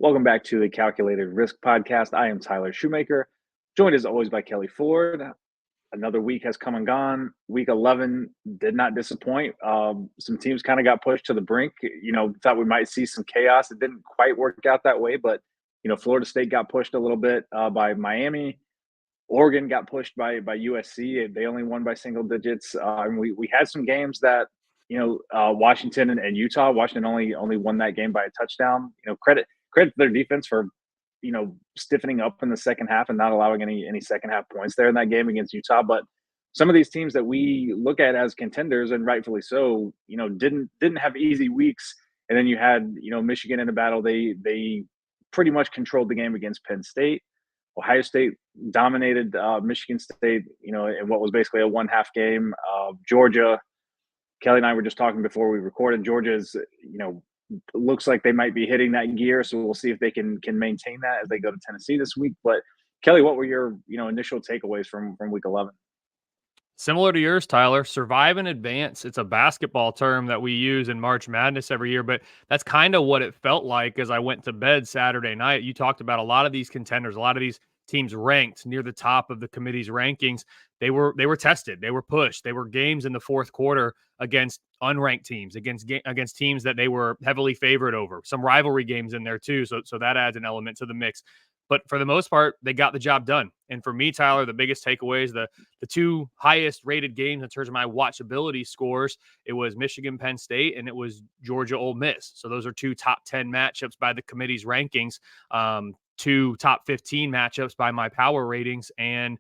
Welcome back to the Calculated Risk Podcast. I am Tyler Shoemaker, joined as always by Kelly Ford. Another week has come and gone. Week 11 did not disappoint. Some teams kind of got pushed to the brink. Thought we might see some chaos. It didn't quite work out that way, but Florida State got pushed a little bit by Miami. Oregon got pushed by USC. They only won by single digits. And we had some games that Washington and Utah. Washington only won that game by a touchdown. Credit to their defense for stiffening up in the second half and not allowing any second half points there in that game against Utah. But some of these teams that we look at as contenders, and rightfully so, didn't have easy weeks. And then you had Michigan in a battle. They pretty much controlled the game against Penn State. Ohio State dominated Michigan State, in what was basically a one-half game. Georgia, Kelly and I were just talking before we recorded. Georgia's, looks like they might be hitting that gear, so we'll see if they can maintain that as they go to Tennessee this week. But Kelly, what were your initial takeaways from week 11? Similar to yours, Tyler, survive and advance. It's a basketball term that we use in March Madness every year, but that's kind of what it felt like as I went to bed Saturday night. You talked about a lot of these contenders, a lot of these teams ranked near the top of the committee's rankings. They were tested, they were pushed. They were games in the fourth quarter against unranked teams, against teams that they were heavily favored over. Some rivalry games in there too, so that adds an element to the mix. But for the most part, they got the job done. And for me, Tyler, the biggest takeaways, the two highest rated games in terms of my watchability scores, it was Michigan, Penn State, and it was Georgia, Ole Miss. So those are two top 10 matchups by the committee's rankings, two top 15 matchups by my power ratings. And,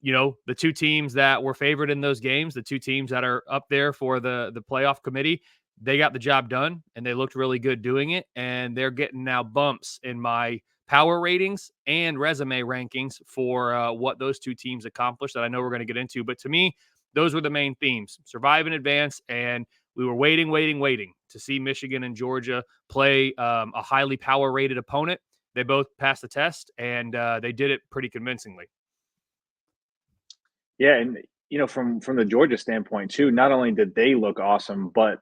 the two teams that were favored in those games, the two teams that are up there for the playoff committee, they got the job done and they looked really good doing it. And they're getting now bumps in my power ratings and resume rankings for what those two teams accomplished that I know we're going to get into. But to me, those were the main themes: survive and advance. And we were waiting to see Michigan and Georgia play a highly power rated opponent. They both passed the test, and they did it pretty convincingly. Yeah, and from the Georgia standpoint too, not only did they look awesome, but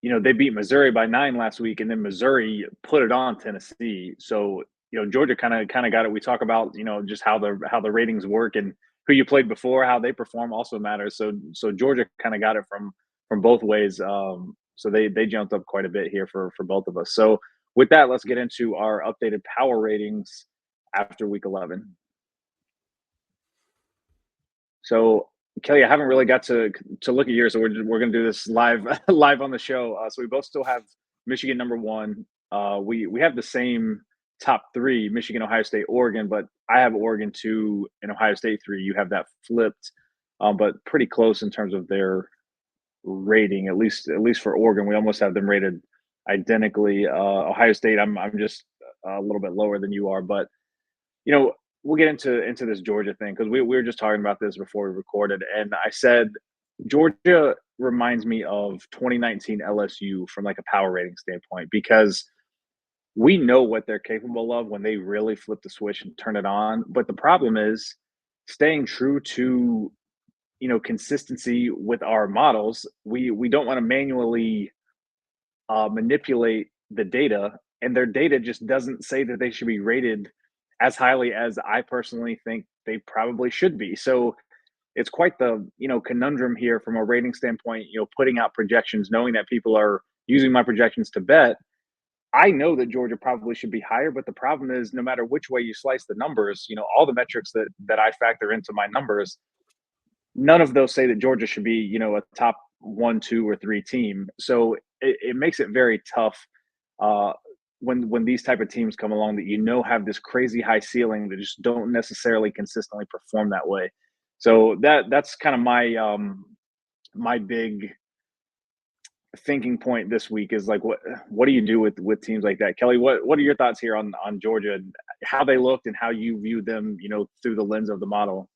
they beat Missouri by 9 last week, and then Missouri put it on Tennessee. So Georgia kind of got it. We talk about just how the ratings work and who you played before, how they perform also matters. So Georgia kind of got it from both ways. So they jumped up quite a bit here for both of us. So with that, let's get into our updated power ratings after week 11. So Kelly, I haven't really got to look at yours, so we're going to do this live on the show. So we both still have Michigan number one. We have the same top three: Michigan, Ohio State, Oregon. But I have Oregon 2 and Ohio State 3. You have that flipped, but pretty close in terms of their rating. At least for Oregon, we almost have them rated identically. Ohio State, I'm just a little bit lower than you are, but we'll get into this Georgia thing because we were just talking about this before we recorded, and I said Georgia reminds me of 2019 LSU from like a power rating standpoint, because we know what they're capable of when they really flip the switch and turn it on. But the problem is staying true to consistency with our models. We don't want to manually manipulate the data, and their data just doesn't say that they should be rated as highly as I personally think they probably should be. So it's quite the conundrum here from a rating standpoint, putting out projections, knowing that people are using my projections to bet. I know that Georgia probably should be higher, but the problem is no matter which way you slice the numbers, all the metrics that I factor into my numbers, none of those say that Georgia should be, a top 1, 2, or 3 team. So it makes it very tough when these type of teams come along that have this crazy high ceiling that just don't necessarily consistently perform that way. So that's kind of my big thinking point this week is like, what do you do with teams like that? Kelly, what are your thoughts here on Georgia, how they looked and how you view them, through the lens of the model?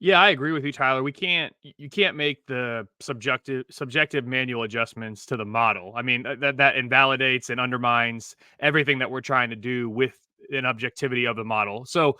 Yeah, I agree with you, Tyler. You can't make the subjective manual adjustments to the model. I mean, that invalidates and undermines everything that we're trying to do with an objectivity of the model. So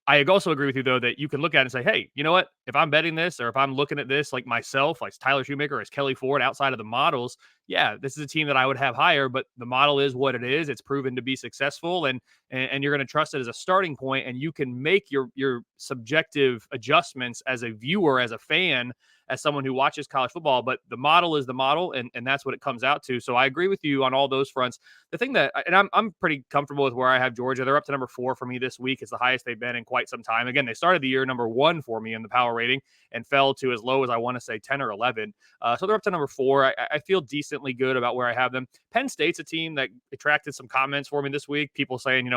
I also agree with you, though, that you can look at it and say, hey, you know what? If I'm betting this or if I'm looking at this like myself, like Tyler Shoemaker, as Kelly Ford outside of the models, yeah, this is a team that I would have higher, but the model is what it is. It's proven to be successful, and you're going to trust it as a starting point, and you can make your subjective adjustments as a viewer, as a fan, as someone who watches college football. But the model is the model, and that's what it comes out to. So I agree with you on all those fronts. The thing that, and I'm pretty comfortable with where I have Georgia. They're up to number 4 for me this week. It's the highest they've been in quite some time. Again, they started the year number 1 for me in the power rating and fell to as low as I want to say 10 or 11. So they're up to number 4. I feel decently good about where I have them. Penn State's a team that attracted some comments for me this week. People saying,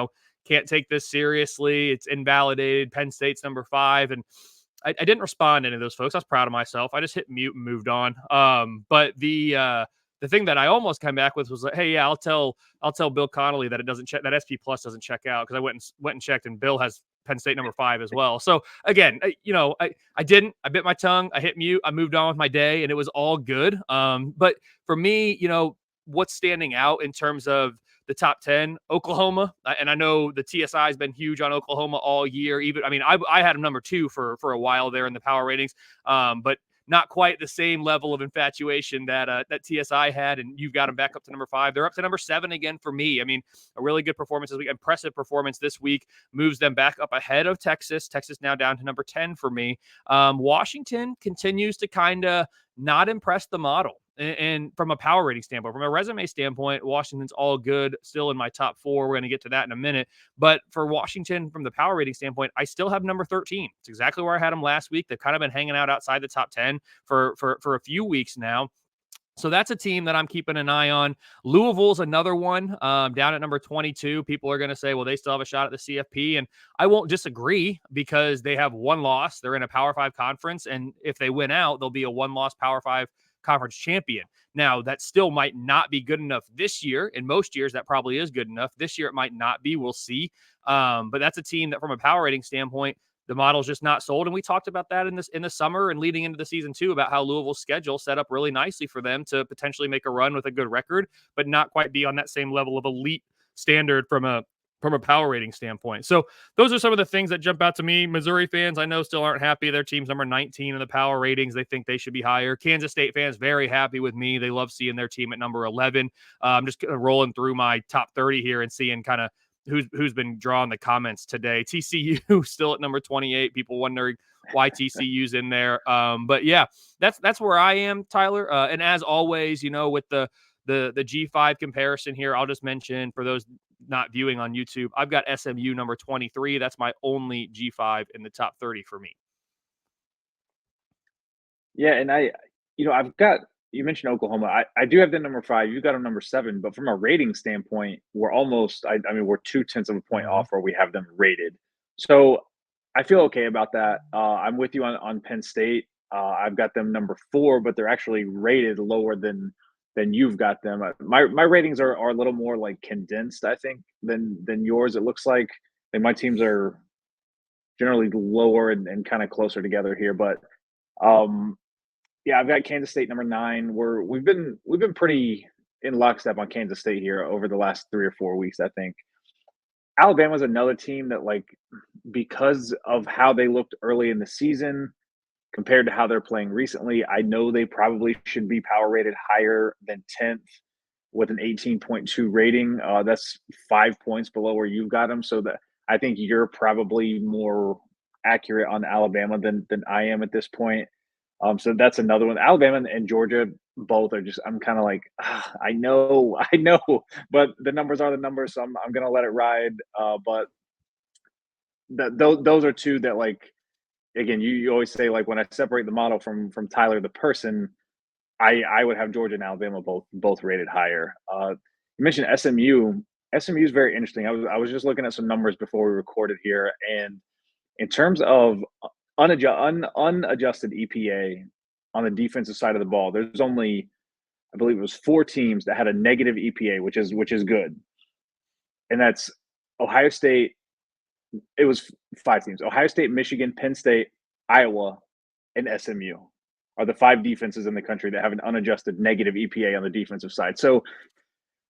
can't take this seriously. It's invalidated. Penn State's number 5. And I didn't respond to any of those folks. I was proud of myself. I just hit mute and moved on. But the thing that I almost came back with was like, hey, yeah, I'll tell Bill Connolly that it doesn't check, that SP Plus doesn't check out, because I went and checked, and Bill has Penn State number 5 as well. So again, I didn't. I bit my tongue. I hit mute. I moved on with my day, and it was all good. But for me, what's standing out in terms of the top 10, Oklahoma, and I know the TSI has been huge on Oklahoma all year. Even, I had them number 2 for a while there in the power ratings, but not quite the same level of infatuation that TSI had, and you've got them back up to number 5. They're up to number 7 again for me. A really good performance this week, impressive performance this week, moves them back up ahead of Texas. Texas now down to number 10 for me. Washington continues to kind of not impress the model. And from a power rating standpoint, from a resume standpoint, Washington's all good, still in my top 4. We're going to get to that in a minute. But for Washington, from the power rating standpoint, I still have number 13. It's exactly where I had them last week. They've kind of been hanging out outside the top 10 for a few weeks now. So that's a team that I'm keeping an eye on. Louisville's another one, down at number 22. People are going to say, well, they still have a shot at the CFP. And I won't disagree, because they have 1 loss. They're in a Power 5 conference. And if they win out, they'll be a 1-loss Power 5 conference champion. Now, that still might not be good enough this year. In most years, that probably is good enough. This year, it might not be. We'll see. But that's a team that, from a power rating standpoint, the model's just not sold. And we talked about that in the summer and leading into the season too, about how Louisville's schedule set up really nicely for them to potentially make a run with a good record, but not quite be on that same level of elite standard from a power rating standpoint. So those are some of the things that jump out to me. Missouri fans, I know, still aren't happy. Their team's number 19 in the power ratings. They think they should be higher. Kansas State fans, very happy with me. They love seeing their team at number 11. I'm just rolling through my top 30 here and seeing kind of who's been drawing the comments today. TCU still at number 28. People wondering why TCU's in there. But yeah, that's where I am, Tyler. And as always, with the G5 comparison here, I'll just mention, for those not viewing on YouTube, I've got SMU number 23. That's my only G5 in the top 30 for me. Yeah, and I've got, you mentioned Oklahoma. I do have them number 5. You got them number 7, but from a rating standpoint, we're almost. We're 0.2 of a point off where we have them rated. So I feel okay about that. I'm with you on Penn State. I've got them number 4, but they're actually rated lower than you've got them. My ratings are a little more like condensed, I think, than yours. It looks like, and my teams are generally lower and kind of closer together here, but. Yeah, I've got Kansas State number 9. We've been pretty in lockstep on Kansas State here over the last 3 or 4 weeks, I think. Alabama's another team that, like, because of how they looked early in the season compared to how they're playing recently, I know they probably should be power rated higher than 10th with an 18.2 rating. That's 5 points below where you've got them. So that I think you're probably more accurate on Alabama than I am at this point. So that's another one. Alabama and Georgia both are just. I'm kind of like, I know, but the numbers are the numbers, so I'm gonna let it ride. But those are two that, like, again, you always say, like, when I separate the model from Tyler the person, I would have Georgia and Alabama both rated higher. You mentioned SMU. SMU is very interesting. I was just looking at some numbers before we recorded here, and in terms of unadjusted EPA on the defensive side of the ball, there's only, I believe it was 4 teams that had a negative EPA, which is good. And that's Ohio State. It was 5 teams. Ohio State, Michigan, Penn State, Iowa, and SMU are the 5 defenses in the country that have an unadjusted negative EPA on the defensive side. So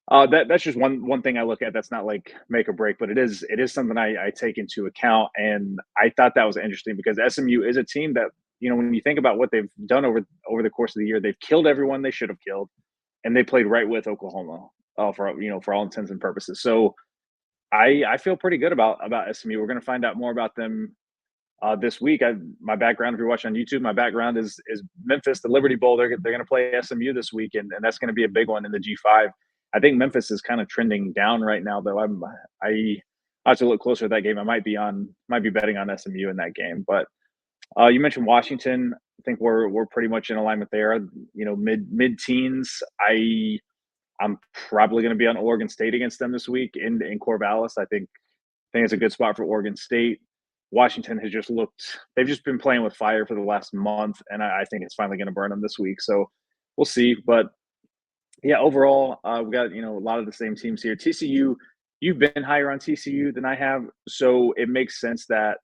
That's just one thing I look at. That's not like make or break, but it is something I take into account. And I thought that was interesting because SMU is a team that, when you think about what they've done over the course of the year, they've killed everyone they should have killed, and they played right with Oklahoma, for all intents and purposes. So I feel pretty good about SMU. We're going to find out more about them this week. My background, if you're watching on YouTube, my background is Memphis, the Liberty Bowl. They're going to play SMU this week, and that's going to be a big one in the G5. I think Memphis is kind of trending down right now, though. I have to look closer at that game. I might be betting on SMU in that game. But you mentioned Washington. I think we're pretty much in alignment there. Mid teens. I'm probably going to be on Oregon State against them this week in Corvallis. I think it's a good spot for Oregon State. Washington has they've just been playing with fire for the last month, and I think it's finally going to burn them this week. So we'll see. But yeah, overall, we got, a lot of the same teams here. TCU, you've been higher on TCU than I have. So it makes sense that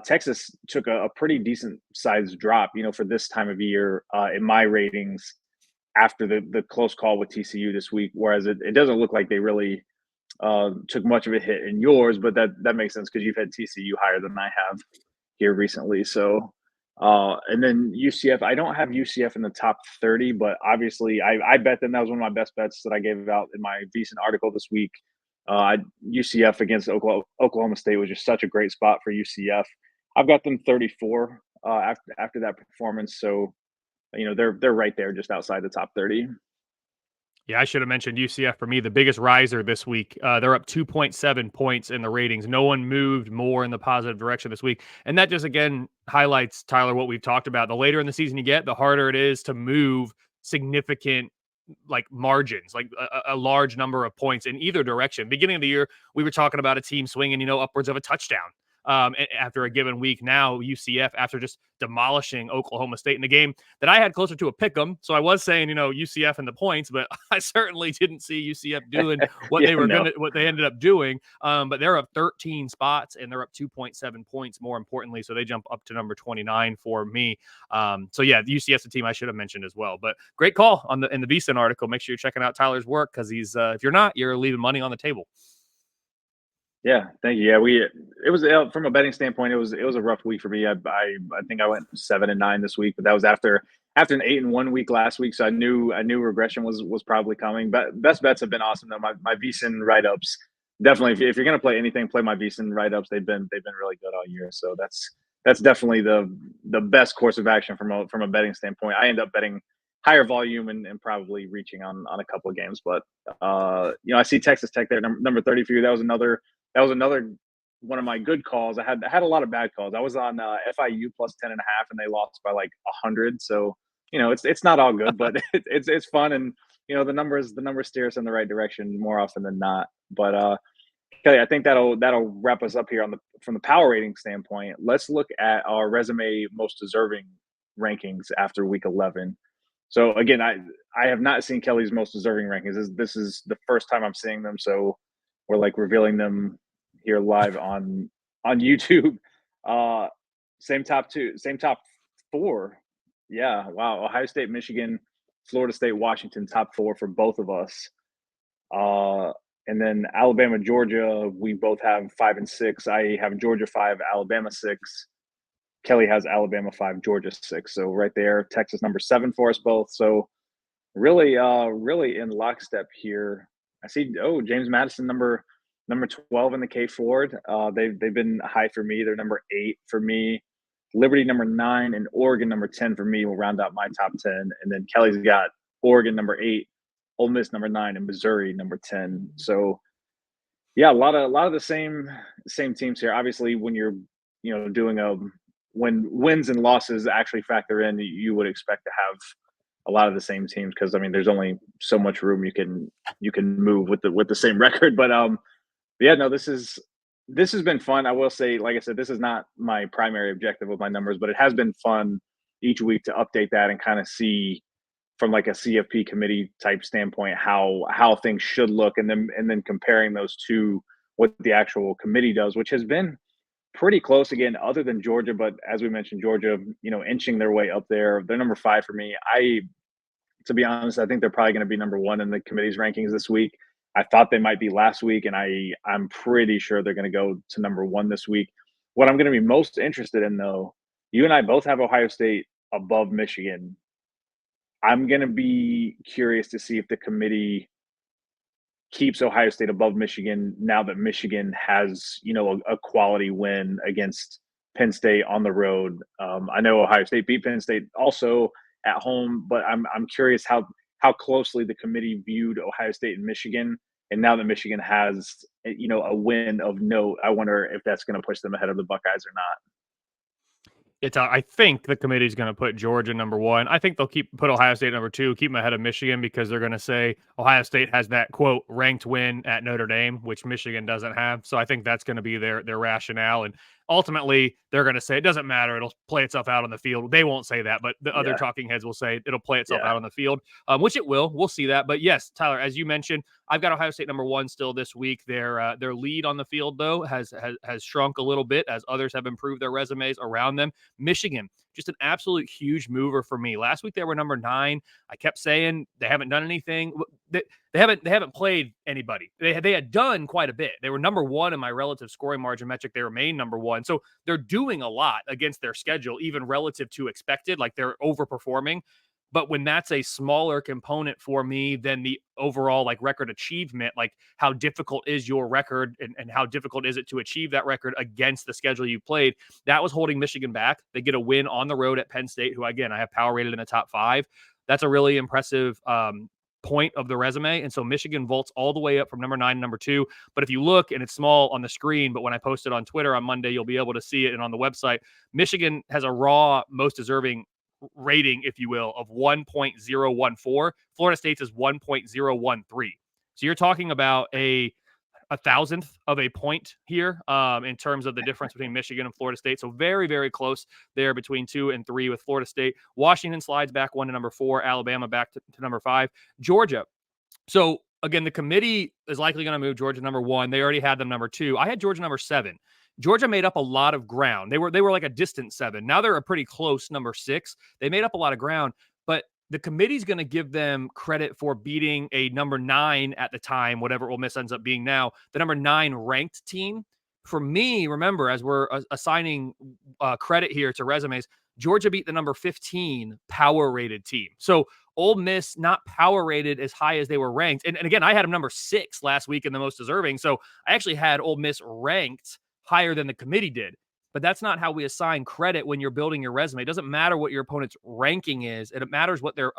Texas took a pretty decent sized drop, for this time of year in my ratings after the close call with TCU this week. Whereas it doesn't look like they really took much of a hit in yours, but that makes sense because you've had TCU higher than I have here recently. So, and then UCF, I don't have UCF in the top 30, but obviously I bet them. That was one of my best bets that I gave out in my decent article this week. UCF against Oklahoma State was just such a great spot for UCF. I've got them 34 after that performance. So, they're right there just outside the top 30. Yeah, I should have mentioned UCF for me, the biggest riser this week. They're up 2.7 points in the ratings. No one moved more in the positive direction this week. And that just, again, highlights, Tyler, what we've talked about. The later in the season you get, the harder it is to move significant margins, a large number of points in either direction. Beginning of the year, we were talking about a team swinging, upwards of a touchdown after a given week. Now UCF, after just demolishing Oklahoma State in a game that I had closer to a pick 'em. So I was saying, UCF and the points, but I certainly didn't see UCF doing what what they ended up doing. But they're up 13 spots and they're up 2.7 points more importantly. So they jump up to number 29 for me. So yeah, the UCF's a team I should have mentioned as well, but great call in the VSiN article. Make sure you're checking out Tyler's work because he's, if you're not, you're leaving money on the table. Yeah, thank you. Yeah, it was from a betting standpoint, it was a rough week for me. I think I went 7-9 this week, but that was after an 8-1 week last week, so I knew regression was probably coming. But best bets have been awesome though. My VSiN write ups, definitely. If you're gonna play anything, play my VSiN write ups. They've been really good all year. So that's definitely the best course of action from a betting standpoint. I end up betting higher volume and probably reaching on a couple of games. But I see Texas Tech there, number 30 for you. That was another one of my good calls. I had a lot of bad calls. I was on FIU plus 10.5, and they lost by like 100. So it's not all good, but it's fun, and the numbers steer us in the right direction more often than not. But Kelly, I think that'll wrap us up here from the power rating standpoint. Let's look at our resume most deserving rankings after week 11. So again, I have not seen Kelly's most deserving rankings. This is the first time I'm seeing them, so we're revealing them here live on YouTube. Same top four. Yeah, wow. Ohio State, Michigan, Florida State, Washington, top four for both of us. And then Alabama, Georgia, we both have 5 and 6. I have Georgia 5, Alabama 6. Kelly has Alabama 5, Georgia 6. So right there, Texas number 7 for us both. So really in lockstep here. I see. Oh, James Madison number 12 in the KFord. They've been high for me. They're number 8 for me. Liberty number 9 and Oregon number 10 for me will round out my top 10. And then Kelly's got Oregon number 8, Ole Miss number 9, and Missouri number 10. So yeah, a lot of the same teams here. Obviously, when you're doing when wins and losses actually factor in, you would expect to have a lot of the same teams because there's only so much room you can move with the same record. But yeah, no, this has been fun. I will say, like I said, this is not my primary objective with my numbers, but it has been fun each week to update that and kind of see from like a CFP committee type standpoint how things should look, and then comparing those to what the actual committee does, which has been pretty close again, other than Georgia. But as we mentioned, Georgia, inching their way up there. They're number 5 for me. to be honest. I think they're probably going to be number one in the committee's rankings this week. I thought they might be last week, and I'm pretty sure they're going to go to number one this week. What I'm going to be most interested in, though, you and I both have Ohio State above Michigan. I'm going to be curious to see if the committee keeps Ohio State above Michigan now that Michigan has, a quality win against Penn State on the road. I know Ohio State beat Penn State also at home, but I'm curious how closely the committee viewed Ohio State and Michigan. And now that Michigan has, a win of note, I wonder if that's going to push them ahead of the Buckeyes or not. I think the committee is going to put Georgia number one. I think they'll put Ohio State number two, keep them ahead of Michigan, because they're going to say Ohio State has that, quote, ranked win at Notre Dame, which Michigan doesn't have. So I think that's going to be their rationale. And ultimately, they're going to say it doesn't matter. It'll play itself out on the field. They won't say that, but the other talking heads will say it'll play itself out on the field, which it will. We'll see that. But yes, Tyler, as you mentioned, I've got Ohio State number one still this week. Their lead on the field, though, has shrunk a little bit as others have improved their resumes around them. Michigan, just an absolute huge mover for me. Last week they were number 9. I kept saying they haven't done anything. They haven't played anybody. They had done quite a bit. They were number 1 in my relative scoring margin metric. They remain number 1. So they're doing a lot against their schedule, even relative to expected. Like, they're overperforming. But when that's a smaller component for me than the overall record achievement, like how difficult is your record and how difficult is it to achieve that record against the schedule you played, that was holding Michigan back. They get a win on the road at Penn State, who, again, I have power rated in the top 5. That's a really impressive point of the resume. And so Michigan vaults all the way up from number 9 to number 2. But if you look, and it's small on the screen, but when I post it on Twitter on Monday, you'll be able to see it. And on the website, Michigan has a raw most deserving rating, if you will, of 1.014. Florida State's is 1.013. So you're talking about a thousandth of a point here in terms of the difference between Michigan and Florida State. So very, very close there between 2 and 3 with Florida State. Washington slides back 1 to number 4. Alabama back to number 5. Georgia. So again, the committee is likely going to move Georgia number 1. They already had them number 2. I had Georgia number 7. Georgia made up a lot of ground. They were like a distant 7. Now they're a pretty close number 6. They made up a lot of ground, but the committee's going to give them credit for beating a number 9 at the time, whatever Ole Miss ends up being now, the number 9 ranked team. For me, remember, as we're assigning credit here to resumes, Georgia beat the number 15 power rated team. So Ole Miss not power rated as high as they were ranked. And again, I had them number 6 last week in the most deserving. So I actually had Ole Miss ranked higher than the committee did. But that's not how we assign credit when you're building your resume. It doesn't matter what your opponent's ranking is. It matters what their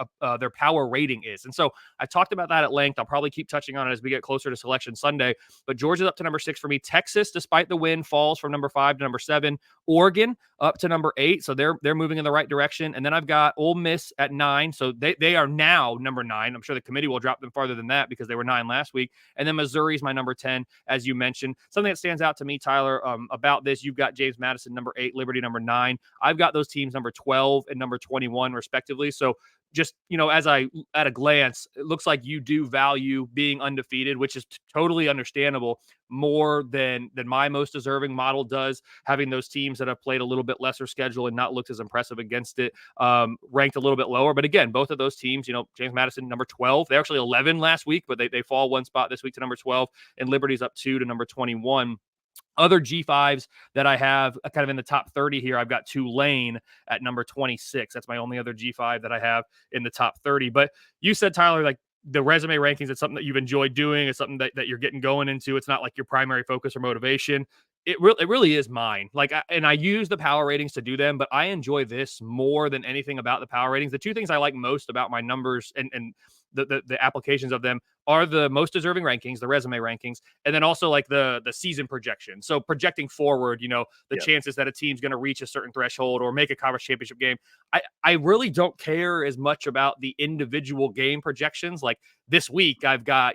power rating is. And so I talked about that at length. I'll probably keep touching on it as we get closer to Selection Sunday. But Georgia's up to number 6 for me. Texas, despite the win, falls from number 5 to number 7. Oregon up to number 8. So they're moving in the right direction. And then I've got Ole Miss at 9. So they are now number 9. I'm sure the committee will drop them farther than that because they were 9 last week. And then Missouri's my number 10, as you mentioned. Something that stands out to me, Tyler, about this, you've got James Madison number 8, Liberty number 9. I've got those teams number 12 and number 21 respectively. So just, as I at a glance, it looks like you do value being undefeated, which is totally understandable, more than my most deserving model does, having those teams that have played a little bit lesser schedule and not looked as impressive against it ranked a little bit lower. But again, both of those teams, James Madison number 12, they're actually 11 last week, but they fall one spot this week to number 12, and Liberty's up 2 to number 21. Other G5s that I have kind of in the top 30 here, I've got Tulane at number 26. That's my only other G5 that I have in the top 30. But you said, Tyler, like the resume rankings, it's something that you've enjoyed doing. It's something that you're getting going into. It's not like your primary focus or motivation. It really is mine. And I use the power ratings to do them, but I enjoy this more than anything about the power ratings. The two things I like most about my numbers and the applications of them are the most deserving rankings, the resume rankings, and then also like the season projection. So projecting forward, the chances that a team's going to reach a certain threshold or make a conference championship game. I really don't care as much about the individual game projections. Like this week, I've got,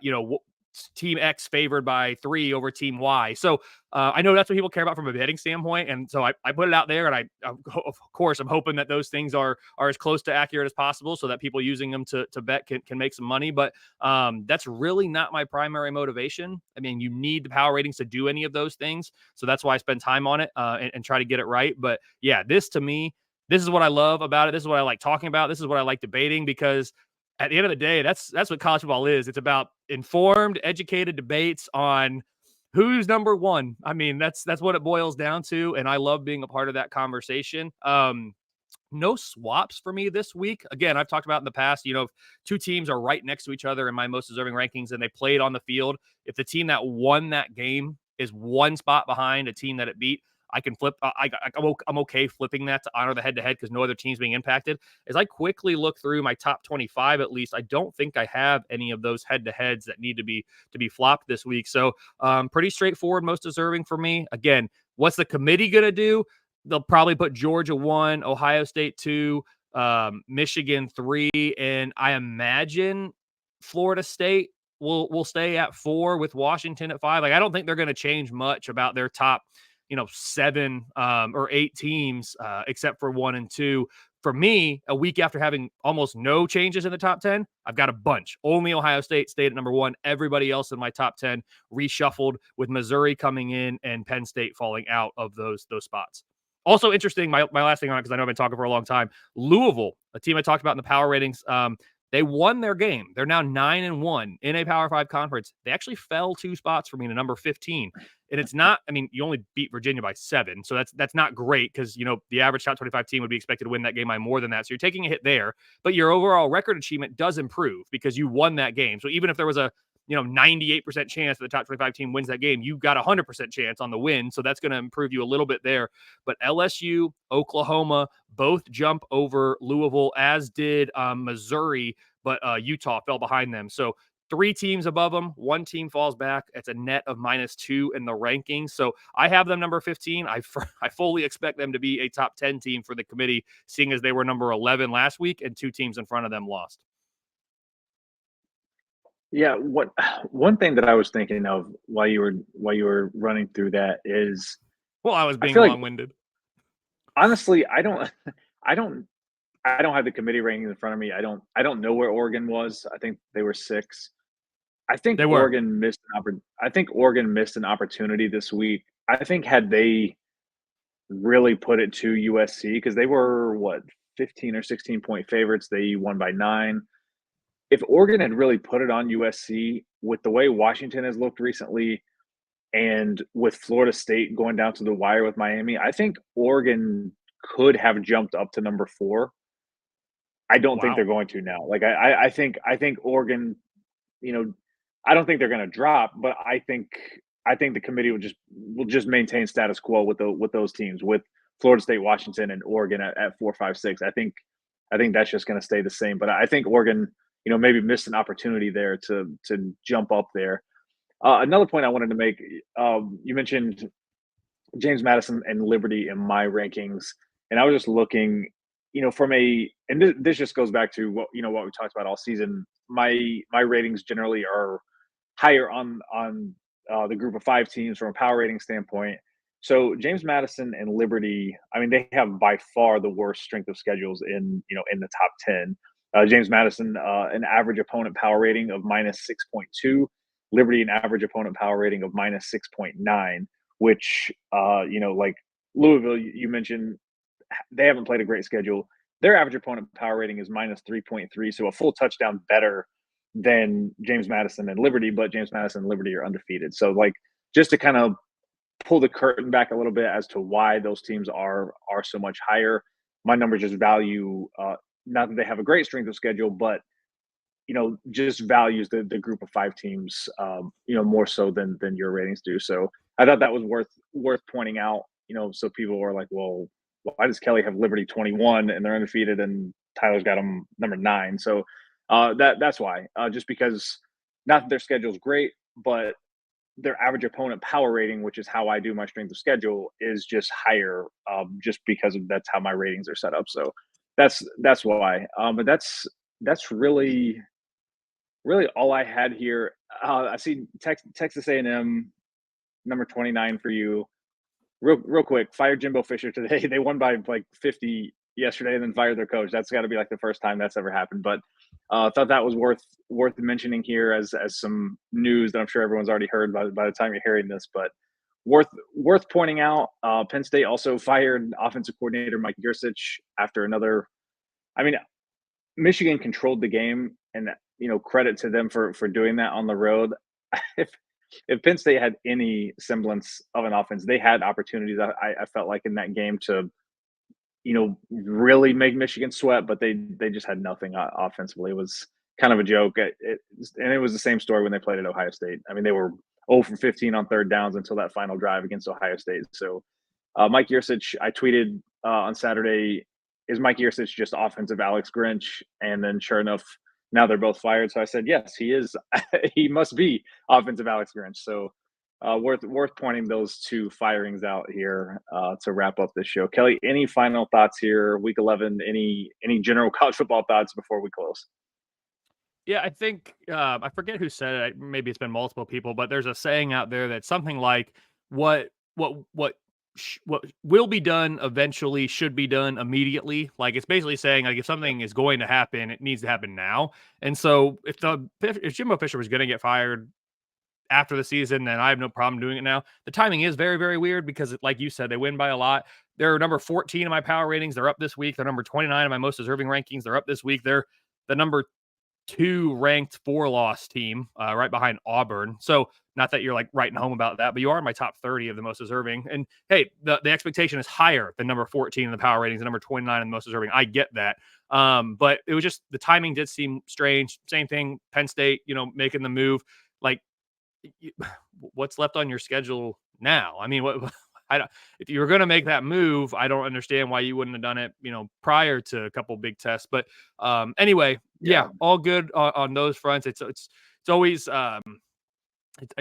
team X favored by 3 over team Y. So I know that's what people care about from a betting standpoint. And so I put it out there, and of course, I'm hoping that those things are as close to accurate as possible so that people using them to bet can make some money. But that's really not my primary motivation. I mean, you need the power ratings to do any of those things. So that's why I spend time on it and try to get it right. But yeah, this to me, this is what I love about it. This is what I like talking about. This is what I like debating, because at the end of the day, that's what college football is. It's about informed, educated debates on who's number one. I mean, that's what it boils down to, and I love being a part of that conversation. No swaps for me this week. Again, I've talked about in the past, if two teams are right next to each other in my most deserving rankings and they played on the field, if the team that won that game is one spot behind a team that it beat, I can flip. I'm okay flipping that to honor the head-to-head because no other team's being impacted. As I quickly look through my top 25, at least, I don't think I have any of those head-to-heads that need to be flopped this week. So pretty straightforward, most deserving for me. Again, what's the committee going to do? They'll probably put Georgia 1, Ohio State 2, Michigan 3, and I imagine Florida State will stay at 4 with Washington at 5. Like, I don't think they're going to change much about their top, 7 or 8 teams, except for 1 and 2. For me, a week after having almost no changes in the top 10, I've got a bunch. Only Ohio State stayed at number 1. Everybody else in my top 10 reshuffled, with Missouri coming in and Penn State falling out of those spots. Also interesting, my last thing on it, because I know I've been talking for a long time. Louisville, a team I talked about in the power ratings, they won their game. They're now 9-1 in a Power 5 conference. They actually fell 2 spots for me to number 15. And it's not, I mean, you only beat Virginia by 7. So that's not great because, the average top 25 team would be expected to win that game by more than that. So you're taking a hit there. But your overall record achievement does improve because you won that game. So even if there was a 98% chance that the top 25 team wins that game, you've got a 100% chance on the win. So that's going to improve you a little bit there. But LSU, Oklahoma, both jump over Louisville, as did Missouri, but Utah fell behind them. So 3 teams above them, 1 team falls back. It's a net of -2 in the rankings. So I have them number 15. I fully expect them to be a top 10 team for the committee, seeing as they were number 11 last week and 2 teams in front of them lost. Yeah, one thing that I was thinking of while you were running through that is Well, I was I being feel like long-winded. honestly I don't I don't have the committee rankings in front of me. I don't know where Oregon was. I think they were 6. They were. I think Oregon missed an opportunity this week. I think had they really put it to USC, because they were what, 15 or 16-point favorites. They won by 9. If Oregon had really put it on USC with the way Washington has looked recently and with Florida State going down to the wire with Miami, I think Oregon could have jumped up to number 4. I don't think Wow. they're going to now. Like I think Oregon, you know, I don't think they're going to drop, but I think the committee will just maintain status quo with those teams, with Florida State, Washington, and Oregon at 4, 5, 6. I think that's just going to stay the same. But I think Oregon, maybe missed an opportunity there to jump up there. Another point I wanted to make, you mentioned James Madison and Liberty in my rankings, and I was just looking, and this just goes back to what we talked about all season. My ratings generally are higher on the group of 5 teams from a power rating standpoint. So James Madison and Liberty, I mean, they have by far the worst strength of schedules in the top 10. James Madison, an average opponent power rating of -6.2. Liberty, an average opponent power rating of -6.9. Which, like Louisville, you mentioned, they haven't played a great schedule. Their average opponent power rating is -3.3, so a full touchdown better than James Madison and Liberty, but James Madison and Liberty are undefeated. So, like, just to kind of pull the curtain back a little bit as to why those teams are so much higher, my numbers just value, not that they have a great strength of schedule, but just values the group of 5 teams, more so than your ratings do. So I thought that was worth pointing out. So people were like, "Well, why does Kelly have Liberty 21 and they're undefeated, and Tyler's got them number 9?" So that's why. Just because, not that their schedule is great, but their average opponent power rating, which is how I do my strength of schedule, is just higher, just because that's how my ratings are set up. So that's why. But that's really all I had here. I see Texas A&M number 29 for you. Real quick, fired Jimbo Fisher today. They won by like 50 yesterday, and then fired their coach. That's got to be like the first time that's ever happened. But thought that was worth mentioning here as some news that I'm sure everyone's already heard by the time you're hearing this. But worth pointing out. Penn State also fired offensive coordinator Mike Yursich after another. I mean, Michigan controlled the game and credit to them for doing that on the road. if if Penn State had any semblance of an offense, they had opportunities. I felt like in that game to really make Michigan sweat, but they just had nothing offensively. It was kind of a joke. And it was the same story when they played at Ohio State. I mean, they were 0 for 15 on third downs until that final drive against Ohio State. So, Mike Yurcich, I tweeted on Saturday, is Mike Yurcich just offensive Alex Grinch? And then sure enough, now they're both fired. So I said, yes, he is. He must be offensive Alex Grinch. So worth pointing those two firings out here to wrap up this show. Kelly, any final thoughts here? Week 11. Any general college football thoughts before we close? Yeah, I think I forget who said it. Maybe it's been multiple people, but there's a saying out there that's something like what what will be done eventually should be done immediately. Like it's basically saying like if something is going to happen, it needs to happen now. And so if Jimbo Fisher was going to get fired after the season, then I have no problem doing it now. The timing is very, very weird because, like you said, they win by a lot. They're number 14 in my power ratings. They're up this week. They're number 29 in my most deserving rankings. They're up this week. They're the number 2 ranked 4-loss team, right behind Auburn. So not that you're like writing home about that, but you are in my top 30 of the most deserving. And hey, the expectation is higher than number 14 in the power ratings and number 29 in the most deserving. I get that. But it was just the timing did seem strange. Same thing, Penn State, making the move. Like, what's left on your schedule now? I mean, if you were going to make that move, I don't understand why you wouldn't have done it, prior to a couple big tests. But anyway, yeah, all good on those fronts. It's always, I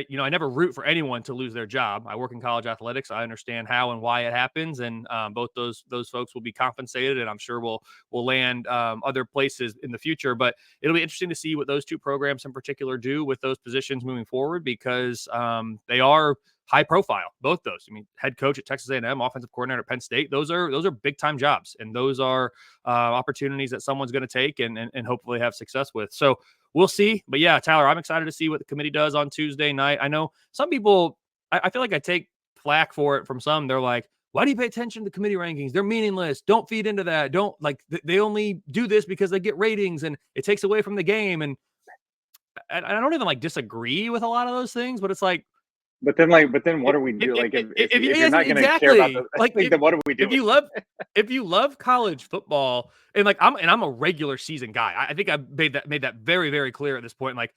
never root for anyone to lose their job. I work in college athletics. I understand how and why it happens, and both those folks will be compensated, and I'm sure we'll land other places in the future. But it'll be interesting to see what those two programs in particular do with those positions moving forward because they are high profile, both those. I mean, head coach at Texas A&M, offensive coordinator at Penn State. Those are big time jobs, and those are opportunities that someone's going to take and hopefully have success with. So we'll see. But yeah, Tyler, I'm excited to see what the committee does on Tuesday night. I know some people, I feel like I take flack for it from some. They're like, why do you pay attention to the committee rankings? They're meaningless. Don't feed into that. Don't they only do this because they get ratings and it takes away from the game. And I don't even like disagree with a lot of those things, but it's like, but then what do we do? Like if you're not going to care about then what do we do? If you love college football and like I'm a regular season guy, I think I made that very, very clear at this point. Like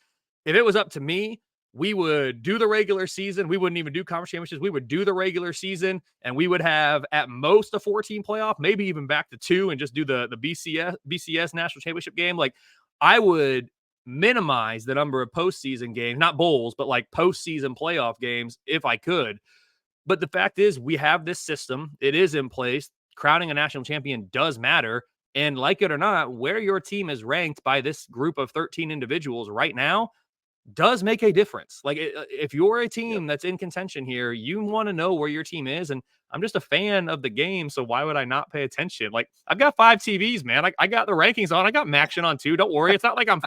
if it was up to me, we would do the regular season. We wouldn't even do conference championships. We would do the regular season and we would have at most a 14 playoff, maybe even back to 2 and just do the BCS national championship game. Like I would minimize the number of postseason games, not bowls, but like postseason playoff games if I could. But the fact is, we have this system. It is in place. Crowning a national champion does matter. And like it or not, where your team is ranked by this group of 13 individuals right now does make a difference. Like if you're a team that's in contention here, you want to know where your team is. And I'm just a fan of the game. So why would I not pay attention? Like I've got 5 TVs, man. I got the rankings on. I got Maction on too. Don't worry. It's not like I'm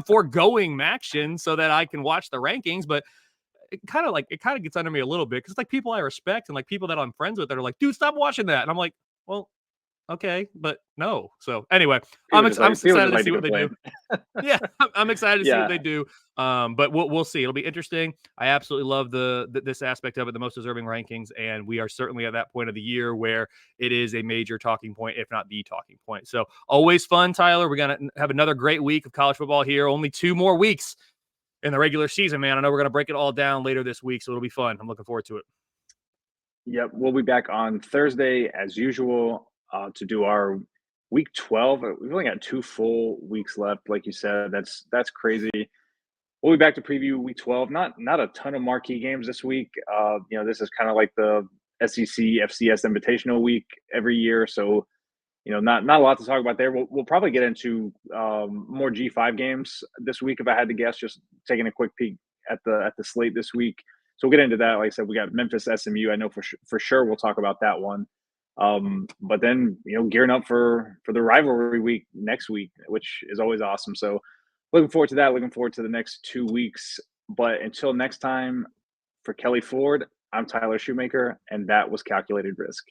foregoing Maction so that I can watch the rankings, but it kind of gets under me a little bit because it's like people I respect and like people that I'm friends with that are like, dude, stop watching that. And I'm like, well, okay, but no. So anyway, I'm excited to see what they do. Yeah, I'm excited to see what they do. But we'll see. It'll be interesting. I absolutely love this aspect of it, the most deserving rankings, and we are certainly at that point of the year where it is a major talking point, if not the talking point. So always fun, Tyler. We're gonna have another great week of college football here. Only 2 more weeks in the regular season, man. I know we're gonna break it all down later this week, so it'll be fun. I'm looking forward to it. Yep, we'll be back on Thursday as usual to do our week 12. We've only got 2 full weeks left, like you said. That's crazy. We'll be back to preview week 12. Not a ton of marquee games this week. This is kind of like the SEC FCS Invitational week every year, so not a lot to talk about there. We'll probably get into more G5 games this week if I had to guess. Just taking a quick peek at the slate this week. So we'll get into that. Like I said, we got Memphis SMU. I know for sure we'll talk about that one. But then gearing up for the rivalry week next week, which is always awesome. So looking forward to that. Looking forward to the next 2 weeks. But until next time, for Kelly Ford, I'm Tyler Shoemaker, and that was Calculated Risk.